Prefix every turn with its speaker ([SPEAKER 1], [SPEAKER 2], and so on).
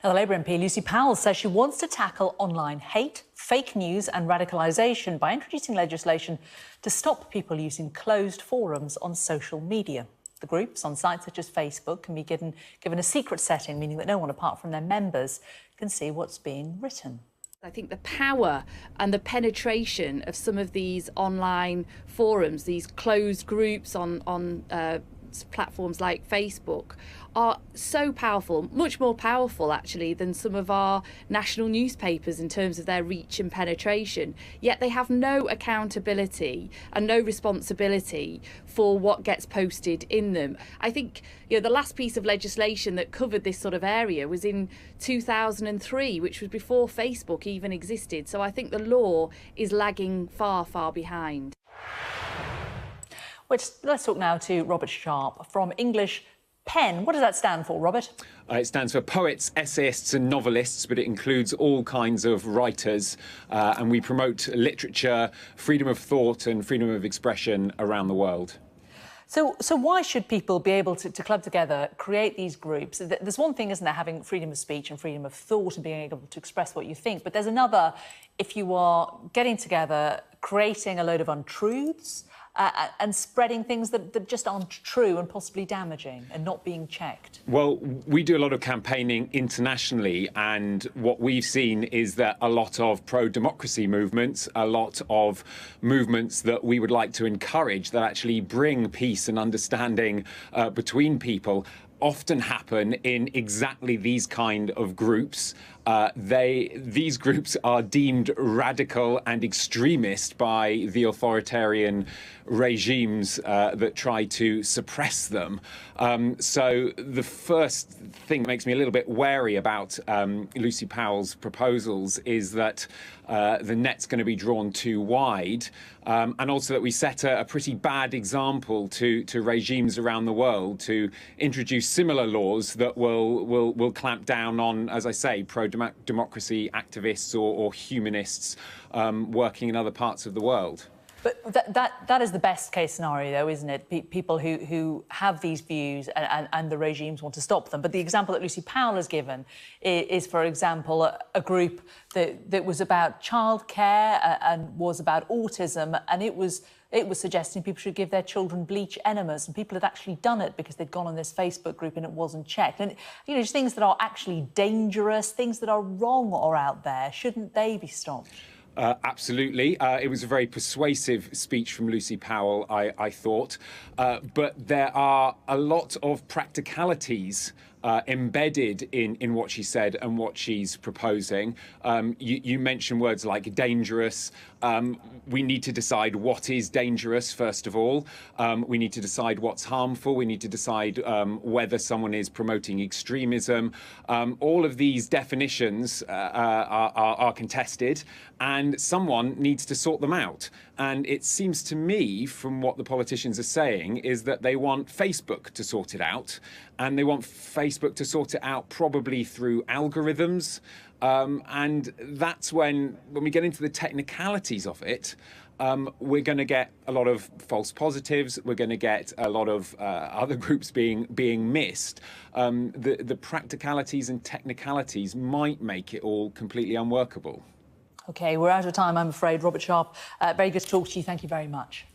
[SPEAKER 1] Now, the Labour MP Lucy Powell says she wants to tackle online hate, fake news and radicalisation by introducing legislation to stop people using closed forums on social media. The groups on sites such as Facebook can be given a secret setting, meaning that no one apart from their members can see what's being written.
[SPEAKER 2] I think the power and the penetration of some of these online forums, these closed groups on platforms like Facebook, are so powerful, much more powerful actually than some of our national newspapers in terms of their reach and penetration. Yet they have no accountability and no responsibility for what gets posted in them. I think the last piece of legislation that covered this sort of area was in 2003, which was before Facebook even existed. So I think the law is lagging far, far behind.
[SPEAKER 1] Let's talk now to Robert Sharp from English PEN. What does that stand for, Robert?
[SPEAKER 3] It stands for Poets, Essayists and Novelists, but it includes all kinds of writers. And we promote literature, freedom of thought and freedom of expression around the world.
[SPEAKER 1] So why should people be able to club together, create these groups? There's one thing, isn't there, having freedom of speech and freedom of thought and being able to express what you think. But there's another, if you are getting together, creating a load of untruths, and spreading things that just aren't true and possibly damaging and not being checked.
[SPEAKER 3] Well, we do a lot of campaigning internationally, and what we've seen is that a lot of pro-democracy movements, a lot of movements that we would like to encourage that actually bring peace and understanding between people often happen in exactly these kind of groups. These groups are deemed radical and extremist by the authoritarian regimes that try to suppress them. So the first thing that makes me a little bit wary about Lucy Powell's proposals is that the net's going to be drawn too wide, and also that we set a pretty bad example to regimes around the world to introduce similar laws that will clamp down on, as I say, pro-democracy activists or humanists working in other parts of the world.
[SPEAKER 1] But that is the best case scenario, though, isn't it? People who have these views and the regimes want to stop them. But the example that Lucy Powell has given is, for example, a group that was about childcare and was about autism, and it was suggesting people should give their children bleach enemas, and people had actually done it because they'd gone on this Facebook group and it wasn't checked. And just things that are actually dangerous, things that are wrong or out there, shouldn't they be stopped?
[SPEAKER 3] Absolutely. It was a very persuasive speech from Lucy Powell, I thought. But there are a lot of practicalities embedded in what she said and what she's proposing. You mentioned words like dangerous. We need to decide what is dangerous, first of all. We need to decide what's harmful. We need to decide whether someone is promoting extremism. All of these definitions are contested, and someone needs to sort them out. And it seems to me, from what the politicians are saying, is that they want Facebook to sort it out, and they want Facebook to sort it out probably through algorithms. And that's when we get into the technicalities of it, we're going to get a lot of false positives. We're going to get a lot of other groups being missed. The practicalities and technicalities might make it all completely unworkable.
[SPEAKER 1] OK, we're out of time, I'm afraid. Robert Sharp, very good to talk to you. Thank you very much.